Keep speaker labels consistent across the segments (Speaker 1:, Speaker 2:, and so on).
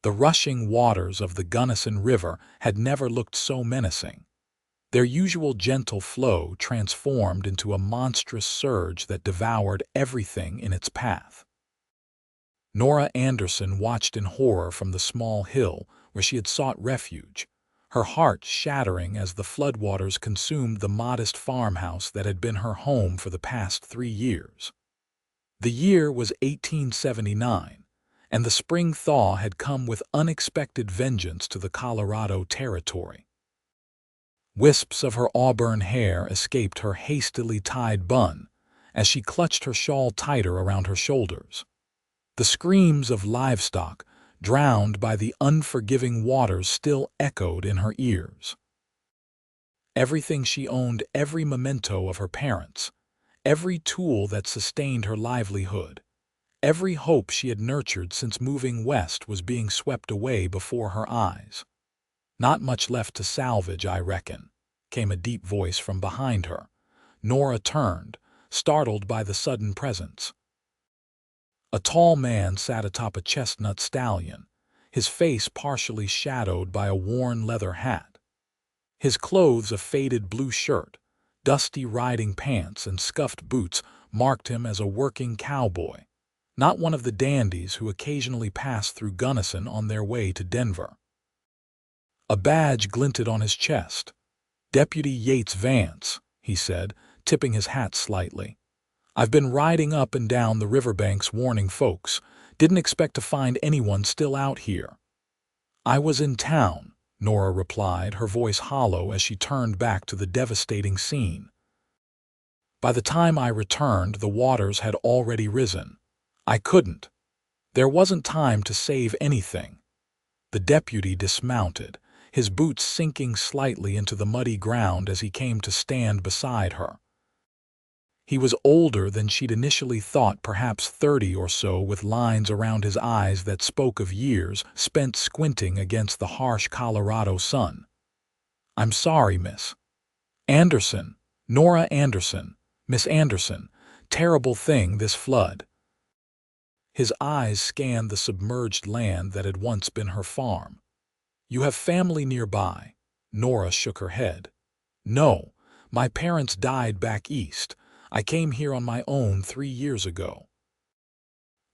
Speaker 1: The rushing waters of the Gunnison River had never looked so menacing. Their usual gentle flow transformed into a monstrous surge that devoured everything in its path. Nora Anderson watched in horror from the small hill where she had sought refuge, her heart shattering as the floodwaters consumed the modest farmhouse that had been her home for the past 3 years. The year was 1879, and the spring thaw had come with unexpected vengeance to the Colorado Territory. Wisps of her auburn hair escaped her hastily tied bun as she clutched her shawl tighter around her shoulders. The screams of livestock, drowned by the unforgiving waters, still echoed in her ears. Everything she owned, every memento of her parents, every tool that sustained her livelihood, every hope she had nurtured since moving west was being swept away before her eyes. "Not much left to salvage, I reckon," came a deep voice from behind her. Nora turned, startled by the sudden presence. A tall man sat atop a chestnut stallion, his face partially shadowed by a worn leather hat. His clothes, a faded blue shirt, dusty riding pants, and scuffed boots, marked him as a working cowboy, not one of the dandies who occasionally passed through Gunnison on their way to Denver. A badge glinted on his chest. "Deputy Yates Vance," he said, tipping his hat slightly. "I've been riding up and down the riverbanks warning folks. Didn't expect to find anyone still out here." "I was in town," Nora replied, her voice hollow as she turned back to the devastating scene. "By the time I returned, the waters had already risen. I couldn't. There wasn't time to save anything." The deputy dismounted, his boots sinking slightly into the muddy ground as he came to stand beside her. He was older than she'd initially thought, perhaps 30 or so, with lines around his eyes that spoke of years spent squinting against the harsh Colorado sun. "I'm sorry, Miss Anderson. Nora Anderson. Miss Anderson. Terrible thing, this flood." His eyes scanned the submerged land that had once been her farm. "You have family nearby?" Nora shook her head. "No, my parents died back east. I came here on my own 3 years ago."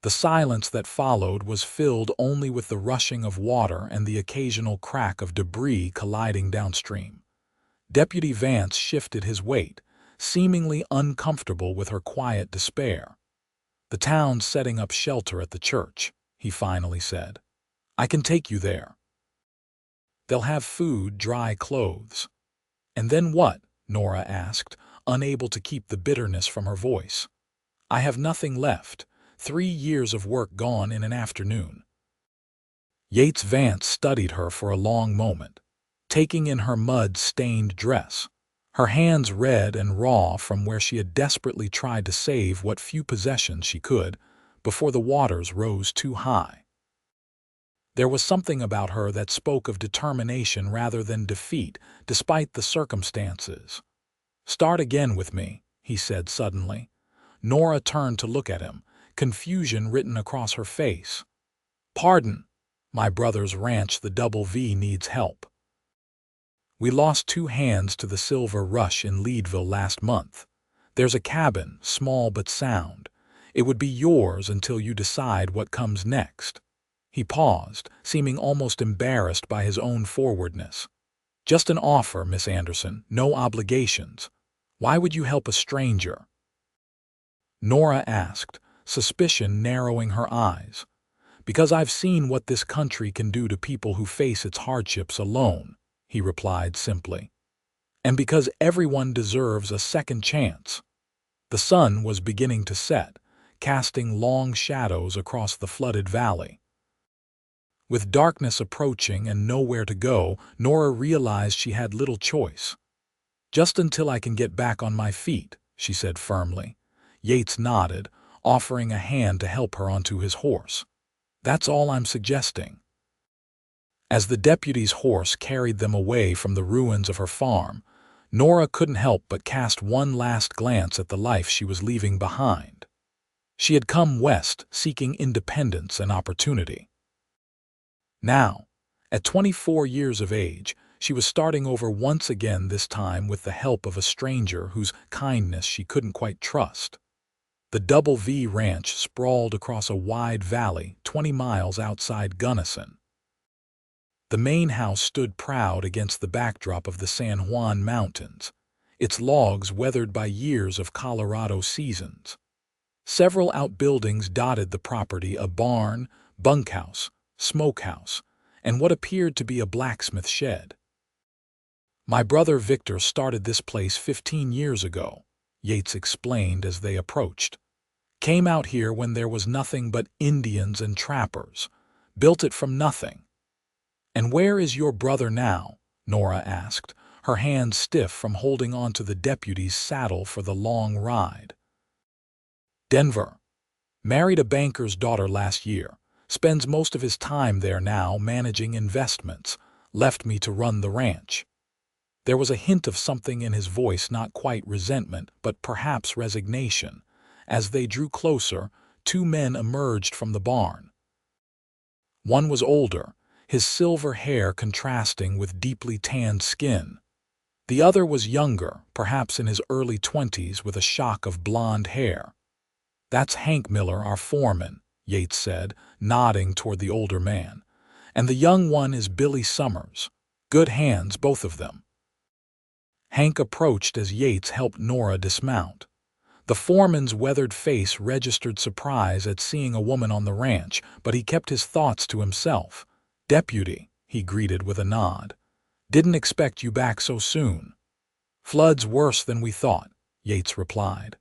Speaker 1: The silence that followed was filled only with the rushing of water and the occasional crack of debris colliding downstream. Deputy Vance shifted his weight, seemingly uncomfortable with her quiet despair. "The town's setting up shelter at the church," he finally said. "I can take you there. They'll have food, dry clothes." "And then what?" Nora asked, unable to keep the bitterness from her voice. "I have nothing left. 3 years of work gone in an afternoon." Yates Vance studied her for a long moment, taking in her mud-stained dress, her hands red and raw from where she had desperately tried to save what few possessions she could before the waters rose too high. There was something about her that spoke of determination rather than defeat, despite the circumstances. "Start again with me," he said suddenly. Nora turned to look at him, confusion written across her face. "Pardon. My brother's ranch, the Double V, needs help. We lost 2 hands to the silver rush in Leadville last month. There's a cabin, small but sound. It would be yours until you decide what comes next." He paused, seeming almost embarrassed by his own forwardness. "Just an offer, Miss Anderson, no obligations. Why would you help a stranger?" Nora asked, suspicion narrowing her eyes. "Because I've seen what this country can do to people who face its hardships alone," he replied simply. "And because everyone deserves a second chance." The sun was beginning to set, casting long shadows across the flooded valley. With darkness approaching and nowhere to go, Nora realized she had little choice. "Just until I can get back on my feet," she said firmly. Yates nodded, offering a hand to help her onto his horse. "That's all I'm suggesting." As the deputy's horse carried them away from the ruins of her farm, Nora couldn't help but cast one last glance at the life she was leaving behind. She had come west seeking independence and opportunity. Now, at 24 years of age, she was starting over once again, this time with the help of a stranger whose kindness she couldn't quite trust. The Double V Ranch sprawled across a wide valley 20 miles outside Gunnison. The main house stood proud against the backdrop of the San Juan Mountains, its logs weathered by years of Colorado seasons. Several outbuildings dotted the property: a barn, bunkhouse, smokehouse, and what appeared to be a blacksmith shed. "My brother Victor started this place 15 years ago," Yates explained as they approached. "Came out here when there was nothing but Indians and trappers. Built it from nothing." "And where is your brother now?" Nora asked, her hands stiff from holding onto the deputy's saddle for the long ride. "Denver. Married a banker's daughter last year. Spends most of his time there now managing investments. Left me to run the ranch." There was a hint of something in his voice, not quite resentment, but perhaps resignation. As they drew closer, two men emerged from the barn. One was older, his silver hair contrasting with deeply tanned skin. The other was younger, perhaps in his early 20s, with a shock of blonde hair. "That's Hank Miller, our foreman," Yates said, nodding toward the older man. "And the young one is Billy Summers. Good hands, both of them." Hank approached as Yates helped Nora dismount. The foreman's weathered face registered surprise at seeing a woman on the ranch, but he kept his thoughts to himself. "Deputy," he greeted with a nod. "Didn't expect you back so soon." "Flood's worse than we thought," Yates replied.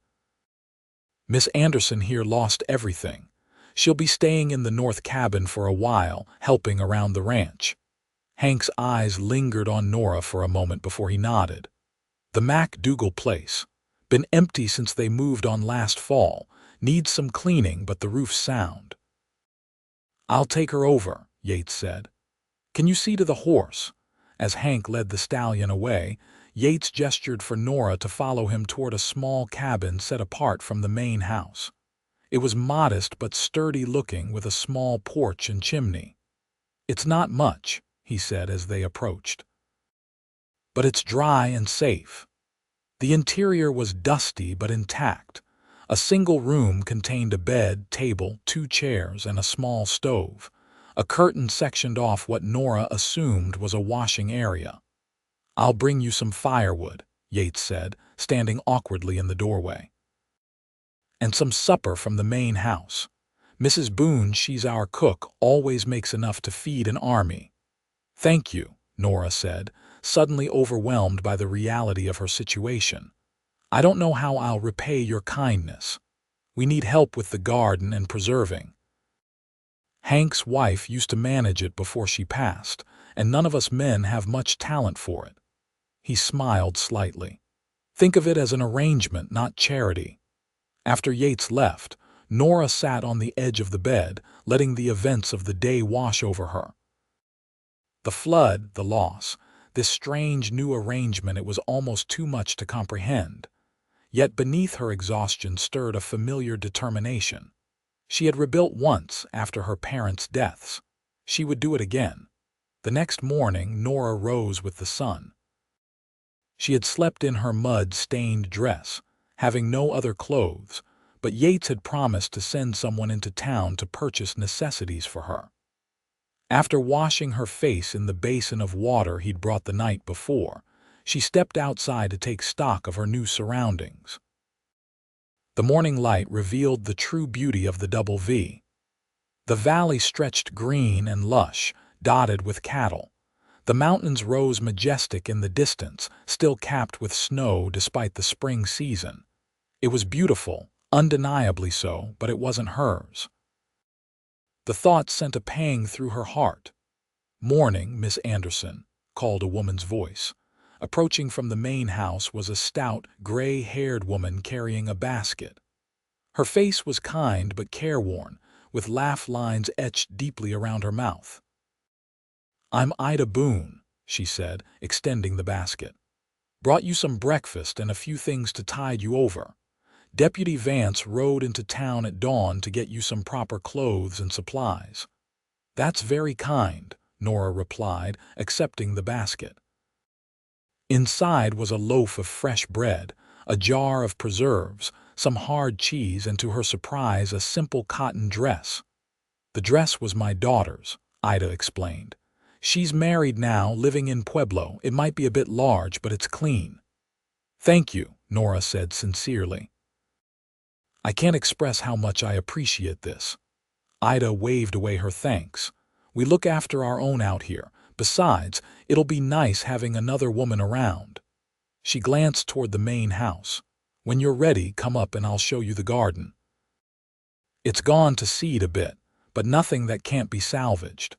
Speaker 1: "Miss Anderson here lost everything. She'll be staying in the north cabin for a while, helping around the ranch." Hank's eyes lingered on Nora for a moment before he nodded. "The MacDougal place. Been empty since they moved on last fall. Needs some cleaning, but the roof's sound." "I'll take her over," Yates said. "Can you see to the horse?" As Hank led the stallion away, Yates gestured for Nora to follow him toward a small cabin set apart from the main house. It was modest but sturdy-looking, with a small porch and chimney. "It's not much," he said as they approached, "but it's dry and safe." The interior was dusty but intact. A single room contained a bed, table, 2 chairs, and a small stove. A curtain sectioned off what Nora assumed was a washing area. "I'll bring you some firewood," Yates said, standing awkwardly in the doorway. "And some supper from the main house. Mrs. Boone, she's our cook, always makes enough to feed an army." "Thank you," Nora said, suddenly overwhelmed by the reality of her situation. "I don't know how I'll repay your kindness. We need help with the garden and preserving. Hank's wife used to manage it before she passed, and none of us men have much talent for it." He smiled slightly. "Think of it as an arrangement, not charity." After Yates left, Nora sat on the edge of the bed, letting the events of the day wash over her. The flood, the loss, this strange new arrangement, it was almost too much to comprehend. Yet beneath her exhaustion stirred a familiar determination. She had rebuilt once after her parents' deaths. She would do it again. The next morning, Nora rose with the sun. She had slept in her mud-stained dress, having no other clothes, but Yates had promised to send someone into town to purchase necessities for her. After washing her face in the basin of water he'd brought the night before, she stepped outside to take stock of her new surroundings. The morning light revealed the true beauty of the Double V. The valley stretched green and lush, dotted with cattle. The mountains rose majestic in the distance, still capped with snow despite the spring season. It was beautiful, undeniably so, but it wasn't hers. The thought sent a pang through her heart. "Morning, Miss Anderson," called a woman's voice. Approaching from the main house was a stout, gray-haired woman carrying a basket. Her face was kind but careworn, with laugh lines etched deeply around her mouth. "I'm Ida Boone," she said, extending the basket. "Brought you some breakfast and a few things to tide you over. Deputy Vance rode into town at dawn to get you some proper clothes and supplies." "That's very kind," Nora replied, accepting the basket. Inside was a loaf of fresh bread, a jar of preserves, some hard cheese, and to her surprise, a simple cotton dress. "The dress was my daughter's," Ida explained. "She's married now, living in Pueblo. It might be a bit large, but it's clean." "Thank you," Nora said sincerely. "I can't express how much I appreciate this." Ida waved away her thanks. "We look after our own out here. Besides, it'll be nice having another woman around." She glanced toward the main house. "When you're ready, come up and I'll show you the garden. It's gone to seed a bit, but nothing that can't be salvaged."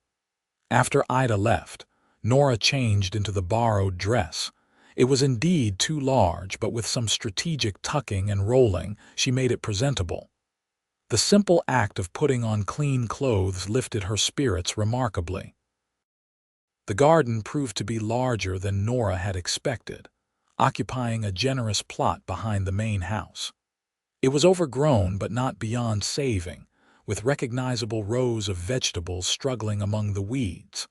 Speaker 1: After Ida left, Nora changed into the borrowed dress. It was indeed too large, but with some strategic tucking and rolling, she made it presentable. The simple act of putting on clean clothes lifted her spirits remarkably. The garden proved to be larger than Nora had expected, occupying a generous plot behind the main house. It was overgrown but not beyond saving, with recognizable rows of vegetables struggling among the weeds.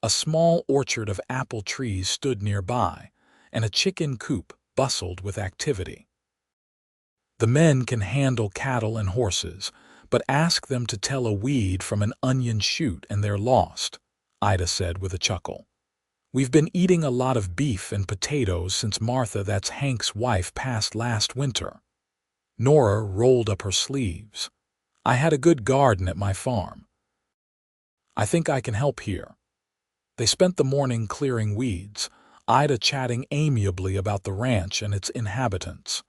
Speaker 1: A small orchard of apple trees stood nearby, and a chicken coop bustled with activity. "The men can handle cattle and horses, but ask them to tell a weed from an onion shoot and they're lost," Ida said with a chuckle. "We've been eating a lot of beef and potatoes since Martha, that's Hank's wife, passed last winter." Nora rolled up her sleeves. "I had a good garden at my farm. I think I can help here." They spent the morning clearing weeds, Ida chatting amiably about the ranch and its inhabitants.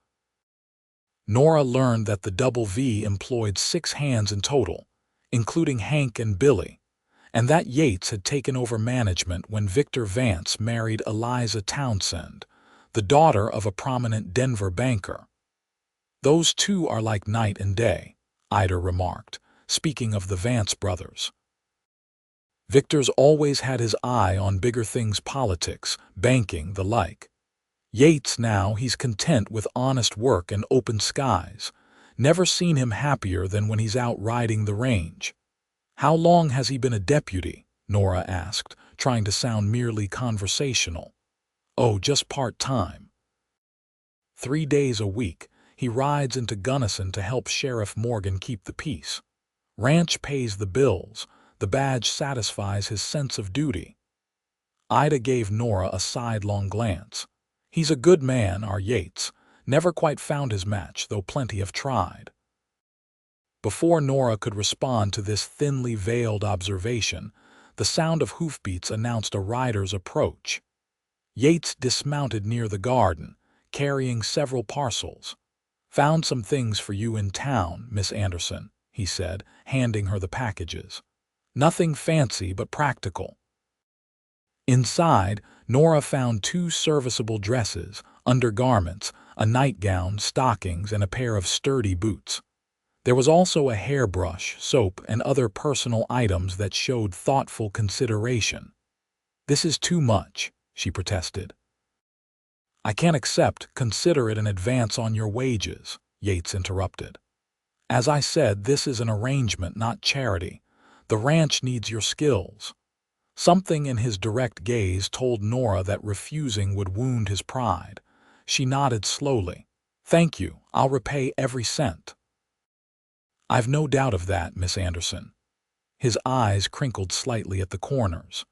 Speaker 1: Nora learned that the Double V employed 6 hands in total, including Hank and Billy, and that Yates had taken over management when Victor Vance married Eliza Townsend, the daughter of a prominent Denver banker. "Those two are like night and day," Ida remarked, speaking of the Vance brothers. "Victor's always had his eye on bigger things, politics, banking, the like. Yates now, he's content with honest work and open skies. Never seen him happier than when he's out riding the range." "How long has he been a deputy?" Nora asked, trying to sound merely conversational. "Oh, just part-time. 3 days a week. He rides into Gunnison to help Sheriff Morgan keep the peace. Ranch pays the bills. The badge satisfies his sense of duty." Ida gave Nora a sidelong glance. "He's a good man, our Yates. Never quite found his match, though plenty have tried." Before Nora could respond to this thinly veiled observation, the sound of hoofbeats announced a rider's approach. Yates dismounted near the garden, carrying several parcels. "Found some things for you in town, Miss Anderson," he said, handing her the packages. "Nothing fancy, but practical." Inside, Nora found 2 serviceable dresses, undergarments, a nightgown, stockings, and a pair of sturdy boots. There was also a hairbrush, soap, and other personal items that showed thoughtful consideration. "This is too much," she protested. "I can't accept. Consider it an advance on your wages," Yates interrupted. "As I said, this is an arrangement, not charity. The ranch needs your skills." Something in his direct gaze told Nora that refusing would wound his pride. She nodded slowly. "Thank you. I'll repay every cent." "I've no doubt of that, Miss Anderson." His eyes crinkled slightly at the corners.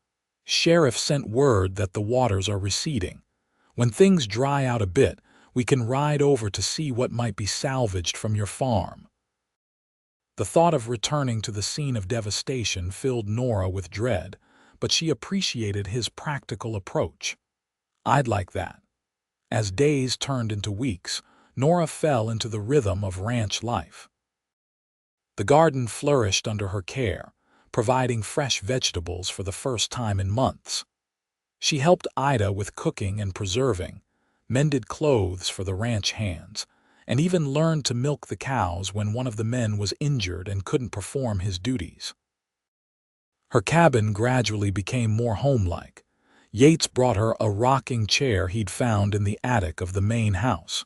Speaker 1: "Sheriff sent word that the waters are receding. When things dry out a bit, we can ride over to see what might be salvaged from your farm." The thought of returning to the scene of devastation filled Nora with dread, but she appreciated his practical approach. "I'd like that." As days turned into weeks, Nora fell into the rhythm of ranch life. The garden flourished under her care, providing fresh vegetables for the first time in months. She helped Ida with cooking and preserving, mended clothes for the ranch hands, and even learned to milk the cows when one of the men was injured and couldn't perform his duties. Her cabin gradually became more homelike. Yates brought her a rocking chair he'd found in the attic of the main house.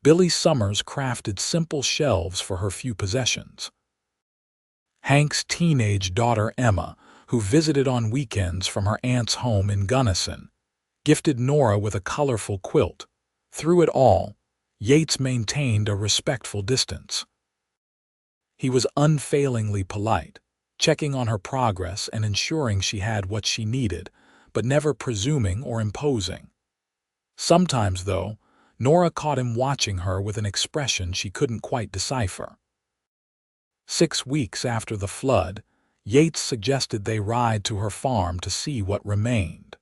Speaker 1: Billy Summers crafted simple shelves for her few possessions. Hank's teenage daughter Emma, who visited on weekends from her aunt's home in Gunnison, gifted Nora with a colorful quilt. Through it all, Yates maintained a respectful distance. He was unfailingly polite, checking on her progress and ensuring she had what she needed, but never presuming or imposing. Sometimes, though, Nora caught him watching her with an expression she couldn't quite decipher. 6 weeks after the flood, Yates suggested they ride to her farm to see what remained.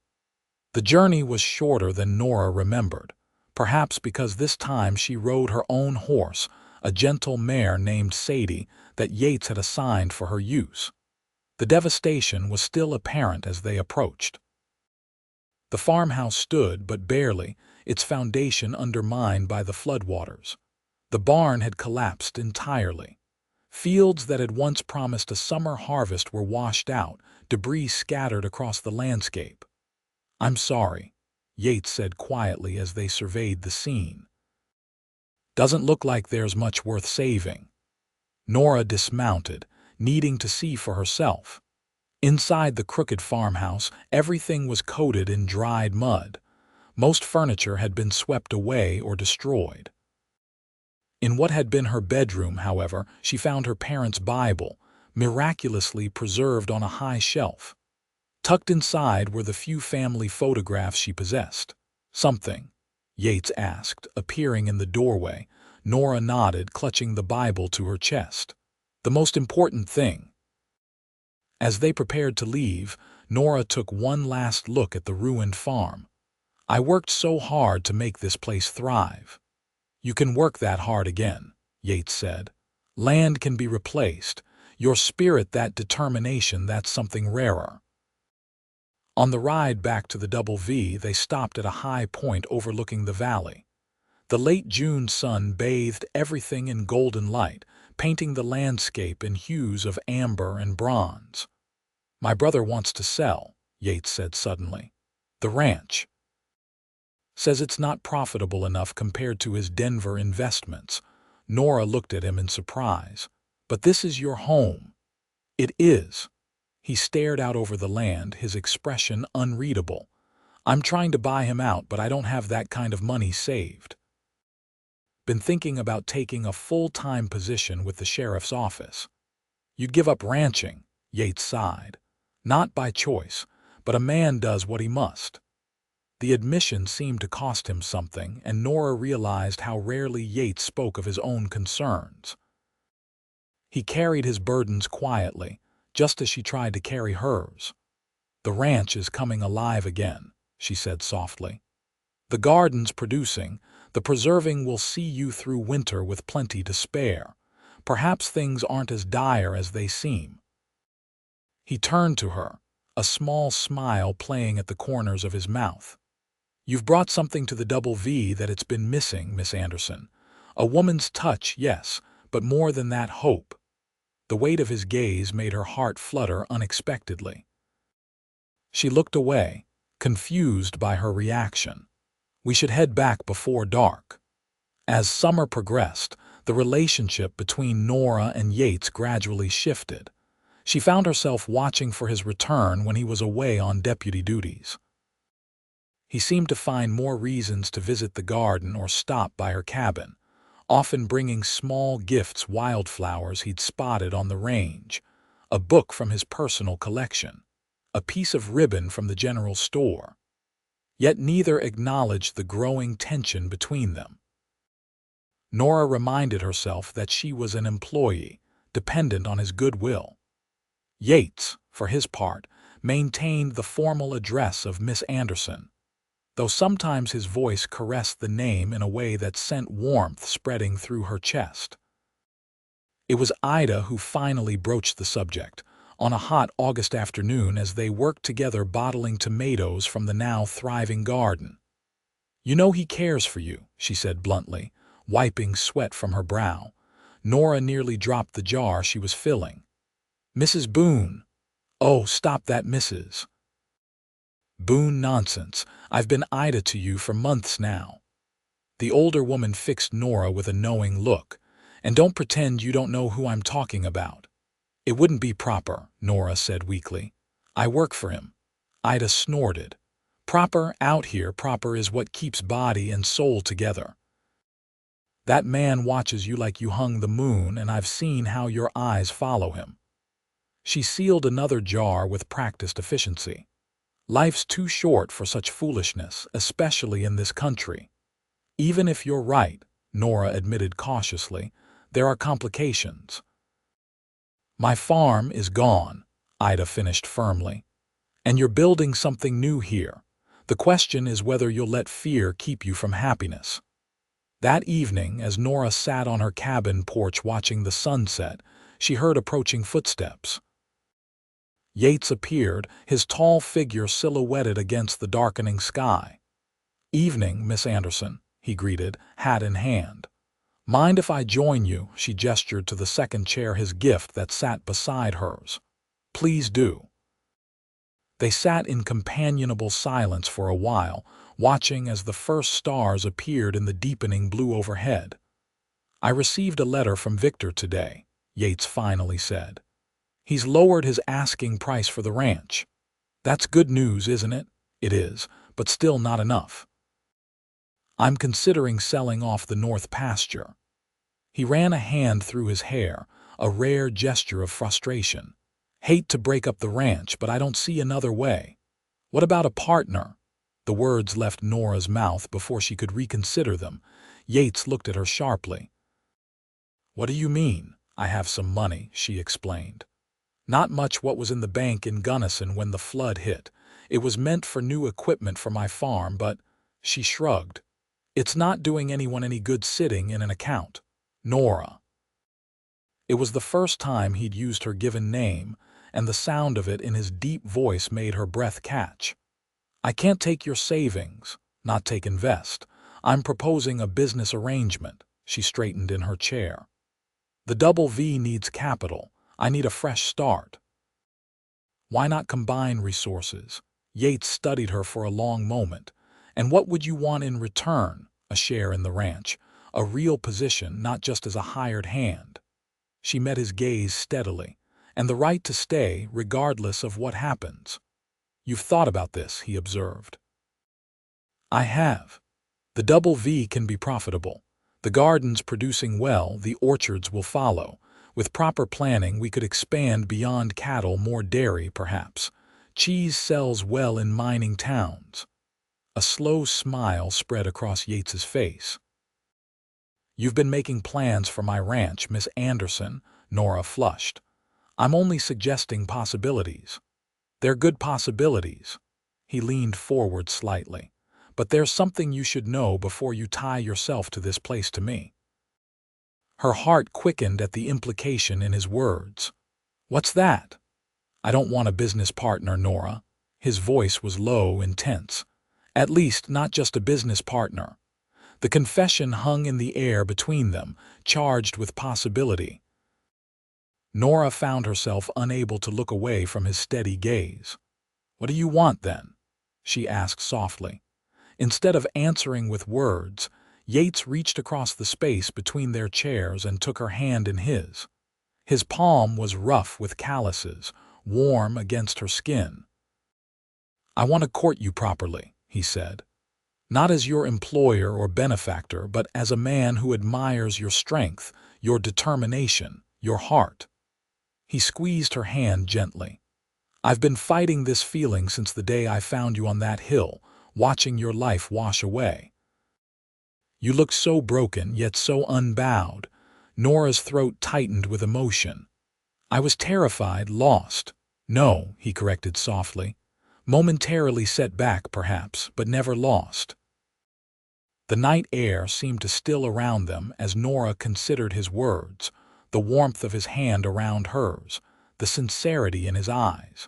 Speaker 1: The journey was shorter than Nora remembered, perhaps because this time she rode her own horse, a gentle mare named Sadie that Yates had assigned for her use. The devastation was still apparent as they approached. The farmhouse stood but barely, its foundation undermined by the floodwaters. The barn had collapsed entirely. Fields that had once promised a summer harvest were washed out, debris scattered across the landscape. "I'm sorry," Yates said quietly as they surveyed the scene. "Doesn't look like there's much worth saving." Nora dismounted, needing to see for herself. Inside the crooked farmhouse, everything was coated in dried mud. Most furniture had been swept away or destroyed. In what had been her bedroom, however, she found her parents' Bible, miraculously preserved on a high shelf. Tucked inside were the few family photographs she possessed. "Something?" Yates asked, appearing in the doorway. Nora nodded, clutching the Bible to her chest. "The most important thing." As they prepared to leave, Nora took one last look at the ruined farm. "I worked so hard to make this place thrive." "You can work that hard again," Yates said. "Land can be replaced. Your spirit, that determination, that's something rarer." On the ride back to the Double V, they stopped at a high point overlooking the valley. The late June sun bathed everything in golden light, painting the landscape in hues of amber and bronze. "My brother wants to sell," Yates said suddenly. "The ranch. Says it's not profitable enough compared to his Denver investments." Nora looked at him in surprise. "But this is your home." "It is." He stared out over the land, his expression unreadable. "I'm trying to buy him out, but I don't have that kind of money saved." "Been thinking about taking a full-time position with the sheriff's office." "You'd give up ranching," Yates sighed. "Not by choice, but a man does what he must." The admission seemed to cost him something, and Nora realized how rarely Yates spoke of his own concerns. He carried his burdens quietly, just as she tried to carry hers. "The ranch is coming alive again," she said softly. "The garden's producing. The preserving will see you through winter with plenty to spare. Perhaps things aren't as dire as they seem." He turned to her, a small smile playing at the corners of his mouth. "You've brought something to the Double V that it's been missing, Miss Anderson. A woman's touch, yes, but more than that, hope." The weight of his gaze made her heart flutter unexpectedly. She looked away, confused by her reaction. "We should head back before dark." As summer progressed, the relationship between Nora and Yates gradually shifted. She found herself watching for his return when he was away on deputy duties. He seemed to find more reasons to visit the garden or stop by her cabin, often bringing small gifts, wildflowers he'd spotted on the range, a book from his personal collection, a piece of ribbon from the general store. Yet neither acknowledged the growing tension between them. Nora reminded herself that she was an employee, dependent on his goodwill. Yates, for his part, maintained the formal address of Miss Anderson, though sometimes his voice caressed the name in a way that sent warmth spreading through her chest. It was Ida who finally broached the subject, on a hot August afternoon as they worked together bottling tomatoes from the now thriving garden. "You know he cares for you," she said bluntly, wiping sweat from her brow. Nora nearly dropped the jar she was filling. "Mrs. Boone." "Oh, stop that, Mrs. Boone nonsense. I've been Ida to you for months now." The older woman fixed Nora with a knowing look. "And don't pretend you don't know who I'm talking about." It wouldn't be proper, Nora said weakly. I work for him. Ida snorted. Proper out here, proper is what keeps body and soul together. That man watches you like you hung the moon, and I've seen how your eyes follow him. She sealed another jar with practiced efficiency. Life's too short for such foolishness, especially in this country. Even if you're right, Nora admitted cautiously, there are complications. My farm is gone, Ida finished firmly. And you're building something new here. The question is whether you'll let fear keep you from happiness. That evening, as Nora sat on her cabin porch watching the sunset, she heard approaching footsteps. Yates appeared, his tall figure silhouetted against the darkening sky. Evening, Miss Anderson, he greeted, hat in hand. Mind if I join you? She gestured to the second chair, his gift, that sat beside hers. Please do. They sat in companionable silence for a while, watching as the first stars appeared in the deepening blue overhead. I received a letter from Victor today, Yates finally said. He's lowered his asking price for the ranch. That's good news, isn't it? It is, but still not enough. I'm considering selling off the north pasture. He ran a hand through his hair, a rare gesture of frustration. Hate to break up the ranch, but I don't see another way. What about a partner? The words left Nora's mouth before she could reconsider them. Yates looked at her sharply. What do you mean? I have some money, she explained. Not much what was in the bank in Gunnison when the flood hit. It was meant for new equipment for my farm, but, she shrugged, it's not doing anyone any good sitting in an account. Nora. It was the first time he'd used her given name, and the sound of it in his deep voice made her breath catch. I can't take your savings, not take invest. I'm proposing a business arrangement. She straightened in her chair. The Double V needs capital. I need a fresh start. Why not combine resources? Yates studied her for a long moment. And what would you want in return? A share in the ranch. A real position, not just as a hired hand. She met his gaze steadily. And the right to stay, regardless of what happens. You've thought about this, he observed. I have. The Double V can be profitable. The gardens producing well, the orchards will follow. With proper planning, we could expand beyond cattle, more dairy, perhaps. Cheese sells well in mining towns. A slow smile spread across Yates's face. You've been making plans for my ranch, Miss Anderson, Nora flushed. I'm only suggesting possibilities. They're good possibilities. He leaned forward slightly. But there's something you should know before you tie yourself to this place to me. Her heart quickened at the implication in his words. What's that? I don't want a business partner, Nora. His voice was low, intense. At least, not just a business partner. The confession hung in the air between them, charged with possibility. Nora found herself unable to look away from his steady gaze. What do you want, then? She asked softly. Instead of answering with words, Yates reached across the space between their chairs and took her hand in his. His palm was rough with calluses, warm against her skin. I want to court you properly, he said. Not as your employer or benefactor, but as a man who admires your strength, your determination, your heart. He squeezed her hand gently. I've been fighting this feeling since the day I found you on that hill, watching your life wash away. You looked so broken, yet so unbowed. Nora's throat tightened with emotion. I was terrified, lost. No, he corrected softly. Momentarily set back, perhaps, but never lost. The night air seemed to still around them as Nora considered his words, the warmth of his hand around hers, the sincerity in his eyes.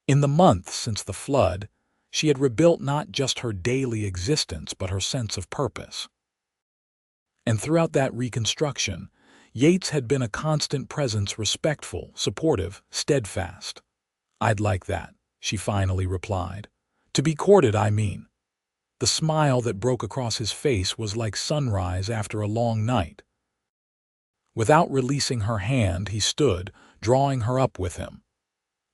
Speaker 1: In the months since the flood, she had rebuilt not just her daily existence but her sense of purpose. And throughout that reconstruction, Yates had been a constant presence, respectful, supportive, steadfast. I'd like that, she finally replied. To be courted, I mean. The smile that broke across his face was like sunrise after a long night. Without releasing her hand, he stood, drawing her up with him.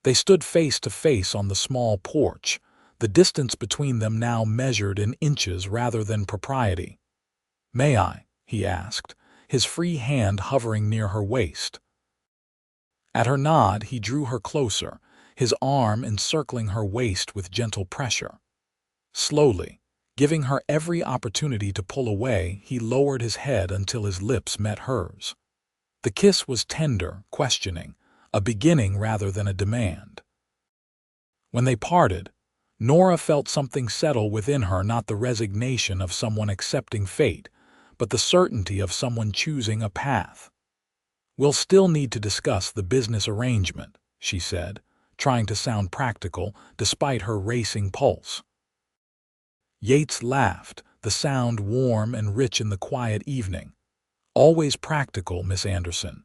Speaker 1: They stood face to face on the small porch, the distance between them now measured in inches rather than propriety. "May I?" he asked, his free hand hovering near her waist. At her nod, he drew her closer, his arm encircling her waist with gentle pressure. Slowly, giving her every opportunity to pull away, he lowered his head until his lips met hers. The kiss was tender, questioning, a beginning rather than a demand. When they parted, Nora felt something settle within her, not the resignation of someone accepting fate, but the certainty of someone choosing a path. "We'll still need to discuss the business arrangement," she said, trying to sound practical despite her racing pulse. Yates laughed, the sound warm and rich in the quiet evening. "Always practical, Miss Anderson."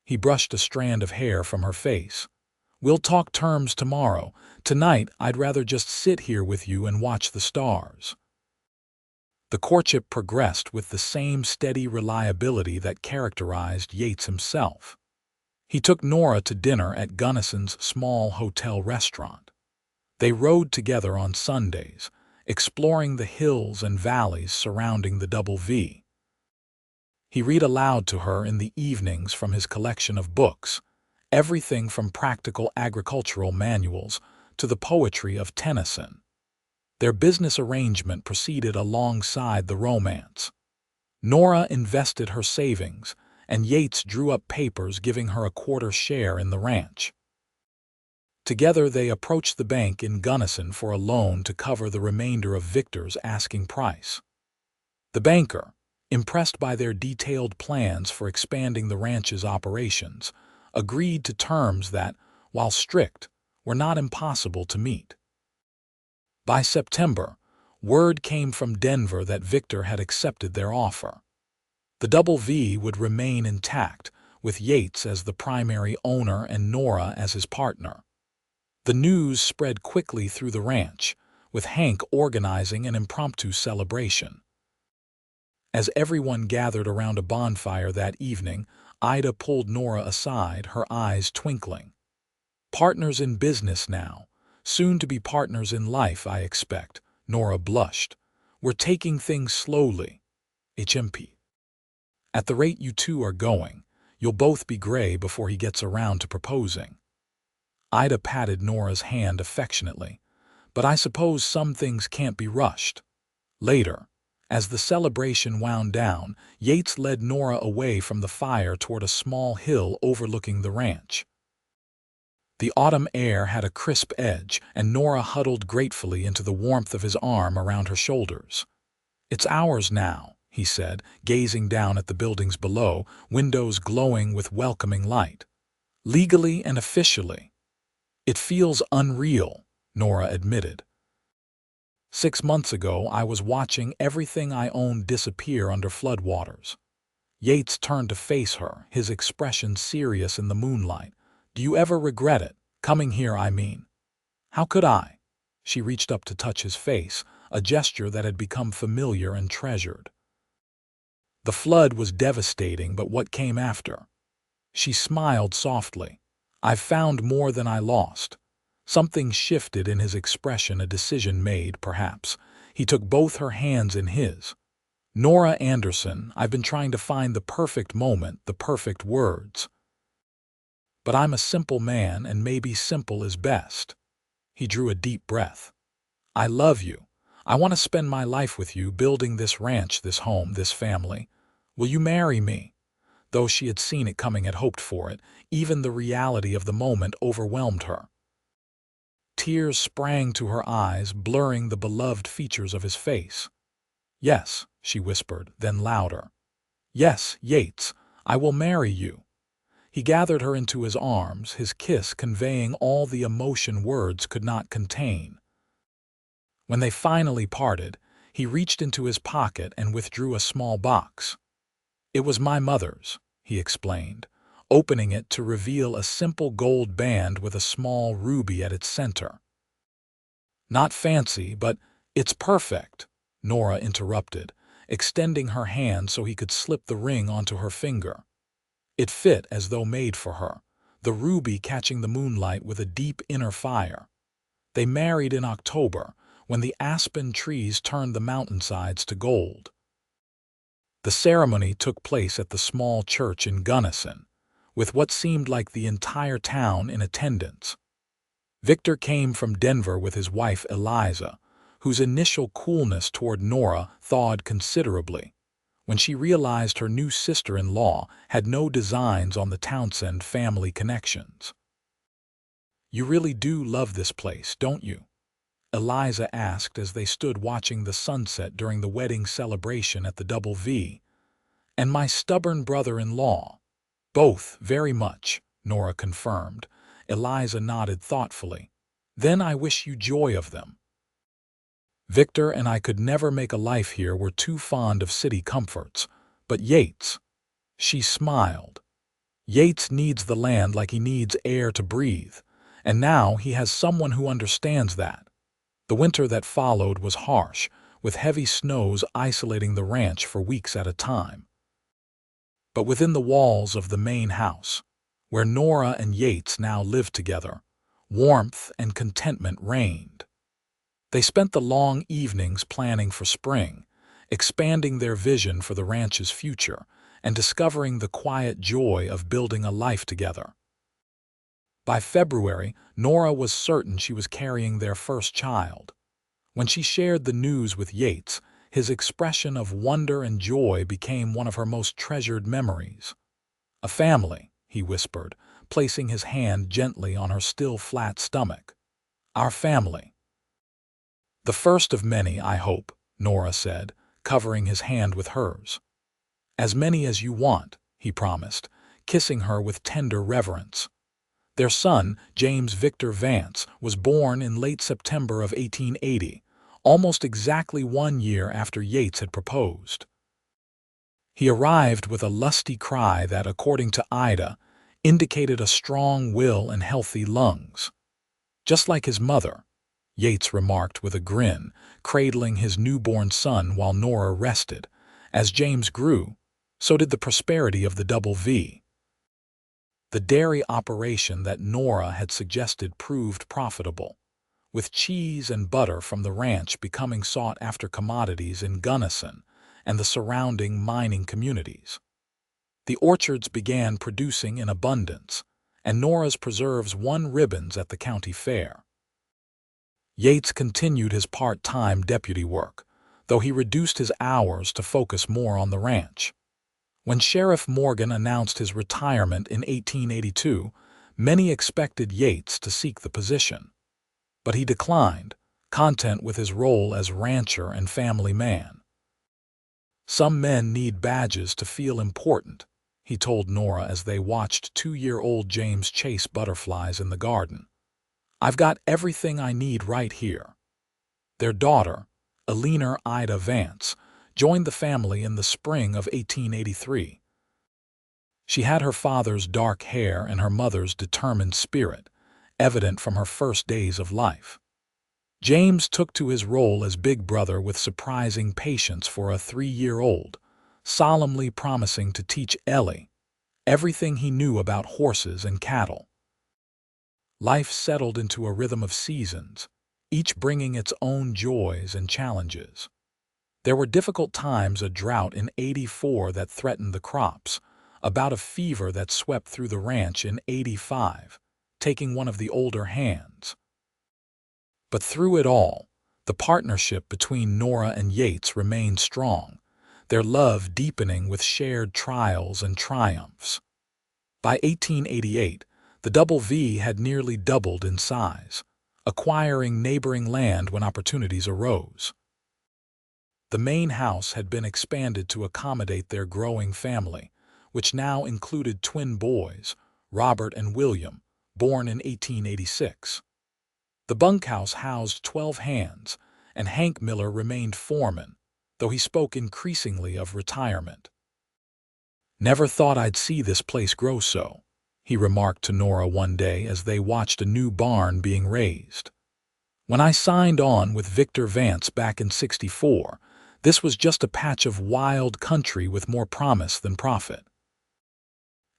Speaker 1: He brushed a strand of hair from her face. "We'll talk terms tomorrow. Tonight, I'd rather just sit here with you and watch the stars." The courtship progressed with the same steady reliability that characterized Yates himself. He took Nora to dinner at Gunnison's small hotel restaurant. They rode together on Sundays, exploring the hills and valleys surrounding the Double V. He read aloud to her in the evenings from his collection of books, everything from practical agricultural manuals to the poetry of Tennyson. Their business arrangement proceeded alongside the romance. Nora invested her savings, and Yates drew up papers giving her a quarter share in the ranch. Together they approached the bank in Gunnison for a loan to cover the remainder of Victor's asking price. The banker, impressed by their detailed plans for expanding the ranch's operations, agreed to terms that, while strict, were not impossible to meet. By September, word came from Denver that Victor had accepted their offer. The Double V would remain intact, with Yates as the primary owner and Nora as his partner. The news spread quickly through the ranch, with Hank organizing an impromptu celebration. As everyone gathered around a bonfire that evening, Ida pulled Nora aside, her eyes twinkling. "Partners in business now. Soon to be partners in life, I expect." Nora blushed. "We're taking things slowly. HMP. At the rate you two are going, you'll both be gray before he gets around to proposing." Ida patted Nora's hand affectionately. "But I suppose some things can't be rushed." Later, as the celebration wound down, Yates led Nora away from the fire toward a small hill overlooking the ranch. The autumn air had a crisp edge, and Nora huddled gratefully into the warmth of his arm around her shoulders. "It's ours now," he said, gazing down at the buildings below, windows glowing with welcoming light. "Legally and officially." "It feels unreal," Nora admitted. 6 months ago, I was watching everything I owned disappear under floodwaters." Yates turned to face her, his expression serious in the moonlight. "Do you ever regret it? Coming here, I mean." "How could I?" She reached up to touch his face, a gesture that had become familiar and treasured. "The flood was devastating, but what came after?" She smiled softly. "I've found more than I lost." Something shifted in his expression, a decision made, perhaps. He took both her hands in his. "Nora Anderson, I've been trying to find the perfect moment, the perfect words. But I'm a simple man, and maybe simple is best." He drew a deep breath. "I love you. I want to spend my life with you, building this ranch, this home, this family. Will you marry me?" Though she had seen it coming, had hoped for it, even the reality of the moment overwhelmed her. Tears sprang to her eyes, blurring the beloved features of his face. "Yes," she whispered, then louder. "Yes, Yates, I will marry you." He gathered her into his arms, his kiss conveying all the emotion words could not contain. When they finally parted, he reached into his pocket and withdrew a small box. "It was my mother's," he explained, opening it to reveal a simple gold band with a small ruby at its center. "Not fancy, but it's perfect," Nora interrupted, extending her hand so he could slip the ring onto her finger. It fit as though made for her, the ruby catching the moonlight with a deep inner fire. They married in October, when the aspen trees turned the mountainsides to gold. The ceremony took place at the small church in Gunnison, with what seemed like the entire town in attendance. Victor came from Denver with his wife Eliza, whose initial coolness toward Nora thawed considerably when she realized her new sister-in-law had no designs on the Townsend family connections. "You really do love this place, don't you?" Eliza asked as they stood watching the sunset during the wedding celebration at the Double V. "And my stubborn brother-in-law." "Both, very much," Nora confirmed. Eliza nodded thoughtfully. "Then I wish you joy of them." "Victor and I could never make a life here. We're too fond of city comforts. But Yates," she smiled. "Yates needs the land like he needs air to breathe, and now he has someone who understands that." The winter that followed was harsh, with heavy snows isolating the ranch for weeks at a time. But within the walls of the main house, where Nora and Yates now lived together, warmth and contentment reigned. They spent the long evenings planning for spring, expanding their vision for the ranch's future, and discovering the quiet joy of building a life together. By February, Nora was certain she was carrying their first child. When she shared the news with Yates, his expression of wonder and joy became one of her most treasured memories. "A family," he whispered, placing his hand gently on her still flat stomach. "Our family." "The first of many, I hope," Nora said, covering his hand with hers. "As many as you want," he promised, kissing her with tender reverence. Their son, James Victor Vance, was born in late September of 1880, almost exactly 1 year after Yates had proposed. He arrived with a lusty cry that, according to Ida, indicated a strong will and healthy lungs. "Just like his mother," Yates remarked with a grin, cradling his newborn son while Nora rested. As James grew, so did the prosperity of the Double V. The dairy operation that Nora had suggested proved profitable, with cheese and butter from the ranch becoming sought-after commodities in Gunnison and the surrounding mining communities. The orchards began producing in abundance, and Nora's preserves won ribbons at the county fair. Yates continued his part-time deputy work, though he reduced his hours to focus more on the ranch. When Sheriff Morgan announced his retirement in 1882, many expected Yates to seek the position. But he declined, content with his role as rancher and family man. "Some men need badges to feel important," he told Nora as they watched 2-year-old James chase butterflies in the garden. "I've got everything I need right here." Their daughter, Eleanor Ida Vance, joined the family in the spring of 1883. She had her father's dark hair and her mother's determined spirit, evident from her first days of life. James took to his role as big brother with surprising patience for a 3-year-old, solemnly promising to teach Ellie everything he knew about horses and cattle. Life settled into a rhythm of seasons, each bringing its own joys and challenges. There were difficult times: a drought in '84 that threatened the crops, a bout of fever that swept through the ranch in '85, taking one of the older hands. But through it all, the partnership between Nora and Yates remained strong, their love deepening with shared trials and triumphs. By 1888, the Double V had nearly doubled in size, acquiring neighboring land when opportunities arose. The main house had been expanded to accommodate their growing family, which now included twin boys, Robert and William, born in 1886. The bunkhouse housed 12 hands, and Hank Miller remained foreman, though he spoke increasingly of retirement. "Never thought I'd see this place grow so," he remarked to Nora one day as they watched a new barn being raised. "When I signed on with Victor Vance back in '64, this was just a patch of wild country with more promise than profit."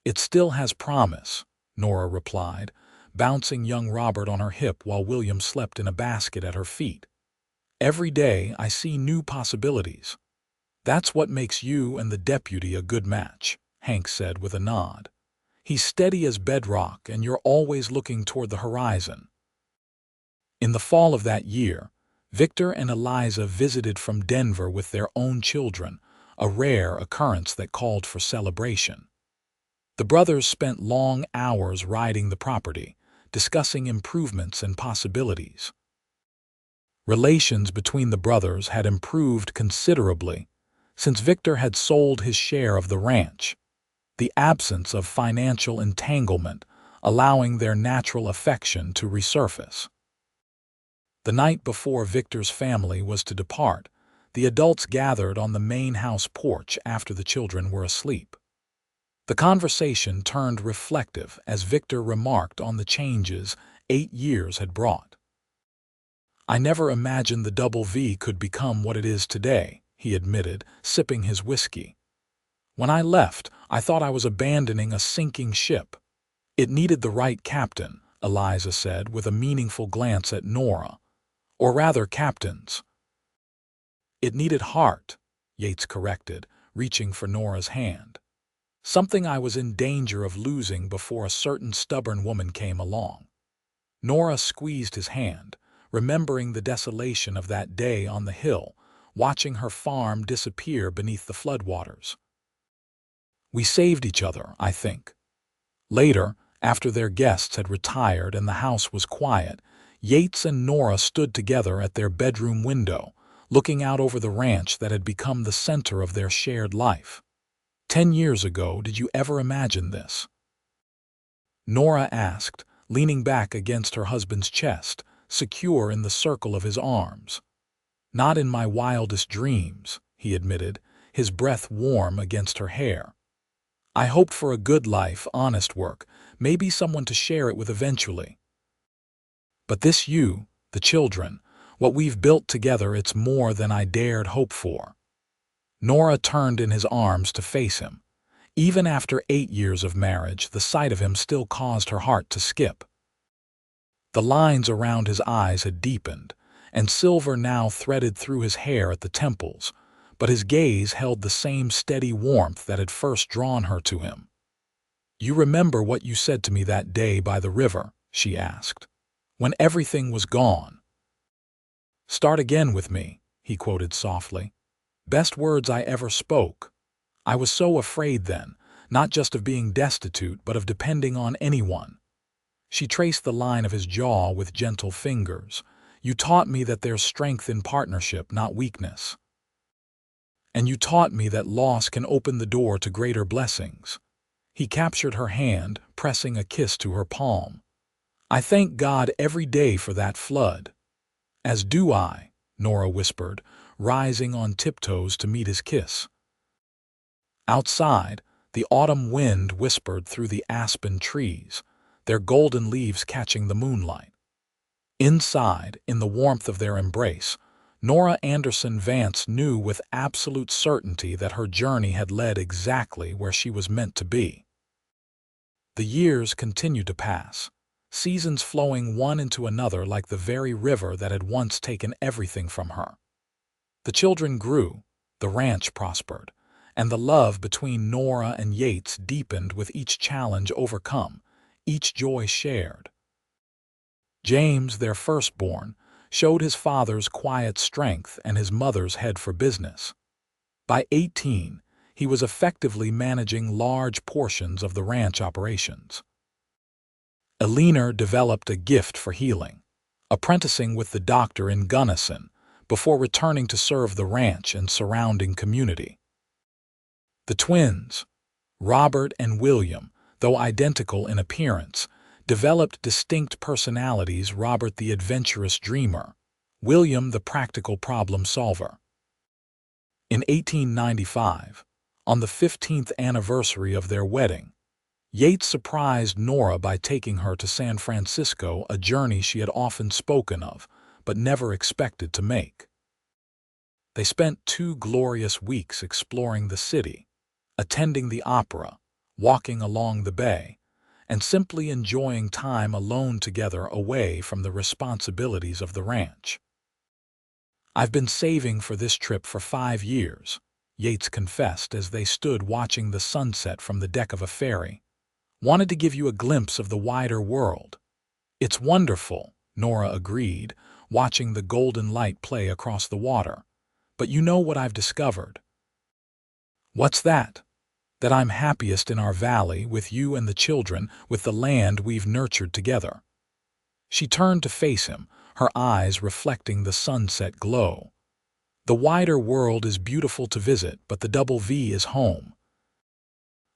Speaker 1: "It still has promise," Nora replied, bouncing young Robert on her hip while William slept in a basket at her feet. "Every day I see new possibilities." "That's what makes you and the deputy a good match," Hank said with a nod. "He's steady as bedrock and you're always looking toward the horizon." In the fall of that year, Victor and Eliza visited from Denver with their own children, a rare occurrence that called for celebration. The brothers spent long hours riding the property, discussing improvements and possibilities. Relations between the brothers had improved considerably since Victor had sold his share of the ranch, the absence of financial entanglement allowing their natural affection to resurface. The night before Victor's family was to depart, the adults gathered on the main house porch after the children were asleep. The conversation turned reflective as Victor remarked on the changes 8 years had brought. "I never imagined the Double V could become what it is today," he admitted, sipping his whiskey. "When I left, I thought I was abandoning a sinking ship." "It needed the right captain," Eliza said with a meaningful glance at Nora. "Or rather, captains." "It needed heart," Yates corrected, reaching for Nora's hand. "Something I was in danger of losing before a certain stubborn woman came along." Nora squeezed his hand, remembering the desolation of that day on the hill, watching her farm disappear beneath the floodwaters. "We saved each other, I think." Later, after their guests had retired and the house was quiet, Yates and Nora stood together at their bedroom window, looking out over the ranch that had become the center of their shared life. "10 years ago, did you ever imagine this?" Nora asked, leaning back against her husband's chest, secure in the circle of his arms. "Not in my wildest dreams," he admitted, his breath warm against her hair. "I hoped for a good life, honest work, maybe someone to share it with eventually. But this you, the children, what we've built together, it's more than I dared hope for." Nora turned in his arms to face him. Even after 8 years of marriage, the sight of him still caused her heart to skip. The lines around his eyes had deepened, and silver now threaded through his hair at the temples, but his gaze held the same steady warmth that had first drawn her to him. "You remember what you said to me that day by the river?" she asked. "When everything was gone." "Start again with me," he quoted softly. "Best words I ever spoke. I was so afraid then, not just of being destitute, but of depending on anyone." She traced the line of his jaw with gentle fingers. "You taught me that there's strength in partnership, not weakness. And you taught me that loss can open the door to greater blessings." He captured her hand, pressing a kiss to her palm. "I thank God every day for that flood." "As do I," Nora whispered, rising on tiptoes to meet his kiss. Outside, the autumn wind whispered through the aspen trees, their golden leaves catching the moonlight. Inside, in the warmth of their embrace, Nora Anderson Vance knew with absolute certainty that her journey had led exactly where she was meant to be. The years continued to pass, seasons flowing one into another like the very river that had once taken everything from her. The children grew, the ranch prospered, and the love between Nora and Yates deepened with each challenge overcome, each joy shared. James, their firstborn, showed his father's quiet strength and his mother's head for business. By 18, he was effectively managing large portions of the ranch operations. Eleanor developed a gift for healing, apprenticing with the doctor in Gunnison before returning to serve the ranch and surrounding community. The twins, Robert and William, though identical in appearance, developed distinct personalities. Robert the adventurous dreamer, William the practical problem solver. In 1895, on the 15th anniversary of their wedding, Yates surprised Nora by taking her to San Francisco, a journey she had often spoken of, but never expected to make. They spent 2 glorious weeks exploring the city, attending the opera, walking along the bay, and simply enjoying time alone together away from the responsibilities of the ranch. "I've been saving for this trip for 5 years," Yates confessed as they stood watching the sunset from the deck of a ferry. "Wanted to give you a glimpse of the wider world." "It's wonderful," Nora agreed, watching the golden light play across the water. "But you know what I've discovered." "What's that?" "That I'm happiest in our valley, with you and the children, with the land we've nurtured together." She turned to face him, her eyes reflecting the sunset glow. "The wider world is beautiful to visit, but the Double V is home."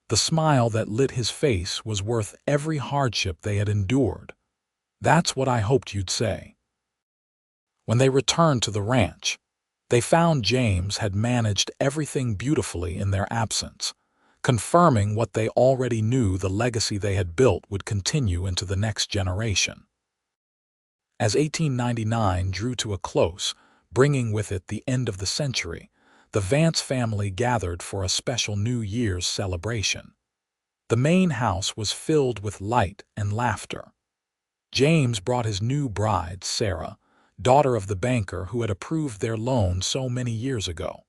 Speaker 1: The smile that lit his face was worth every hardship they had endured. "That's what I hoped you'd say." When they returned to the ranch, they found James had managed everything beautifully in their absence, confirming what they already knew: the legacy they had built would continue into the next generation. As 1899 drew to a close, bringing with it the end of the century, the Vance family gathered for a special New Year's celebration. The main house was filled with light and laughter. James brought his new bride, Sarah, daughter of the banker who had approved their loan so many years ago.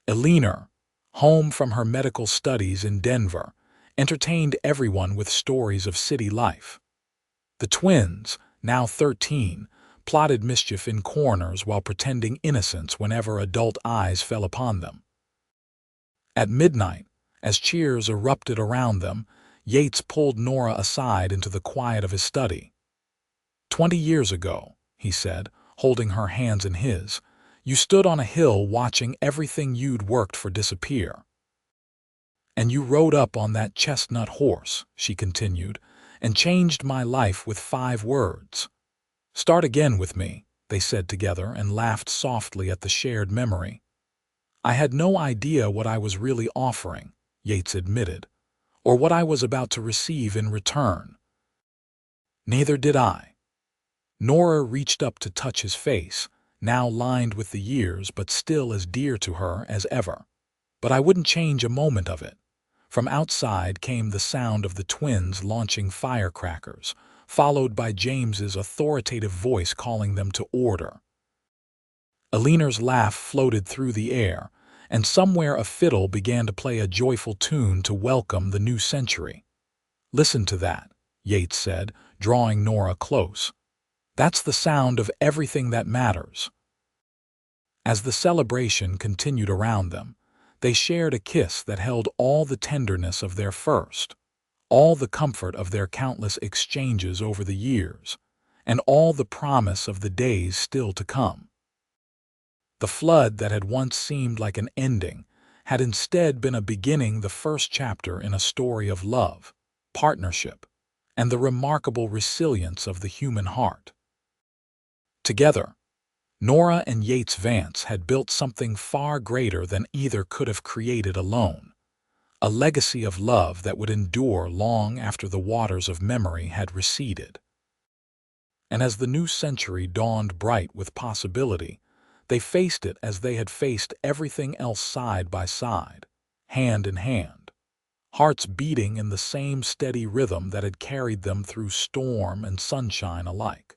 Speaker 1: Eleanor, home from her medical studies in Denver, entertained everyone with stories of city life. The twins, now 13, plotted mischief in corners while pretending innocence whenever adult eyes fell upon them. At midnight, as cheers erupted around them, Yates pulled Nora aside into the quiet of his study. "20 years ago," he said, holding her hands in his, "you stood on a hill watching everything you'd worked for disappear. And you rode up on that chestnut horse," she continued, "and changed my life with 5 words. Start again with me," they said together, and laughed softly at the shared memory. "I had no idea what I was really offering," Yates admitted, "or what I was about to receive in return." "Neither did I." Nora reached up to touch his face, now lined with the years but still as dear to her as ever. "But I wouldn't change a moment of it." From outside came the sound of the twins launching firecrackers, followed by James's authoritative voice calling them to order. Eleanor's laugh floated through the air, and somewhere a fiddle began to play a joyful tune to welcome the new century. "Listen to that," Yates said, drawing Nora close. "That's the sound of everything that matters." As the celebration continued around them, they shared a kiss that held all the tenderness of their first, all the comfort of their countless exchanges over the years, and all the promise of the days still to come. The flood that had once seemed like an ending had instead been a beginning, the first chapter in a story of love, partnership, and the remarkable resilience of the human heart. Together, Nora and Yates Vance had built something far greater than either could have created alone, a legacy of love that would endure long after the waters of memory had receded. And as the new century dawned bright with possibility, they faced it as they had faced everything else, side by side, hand in hand, hearts beating in the same steady rhythm that had carried them through storm and sunshine alike.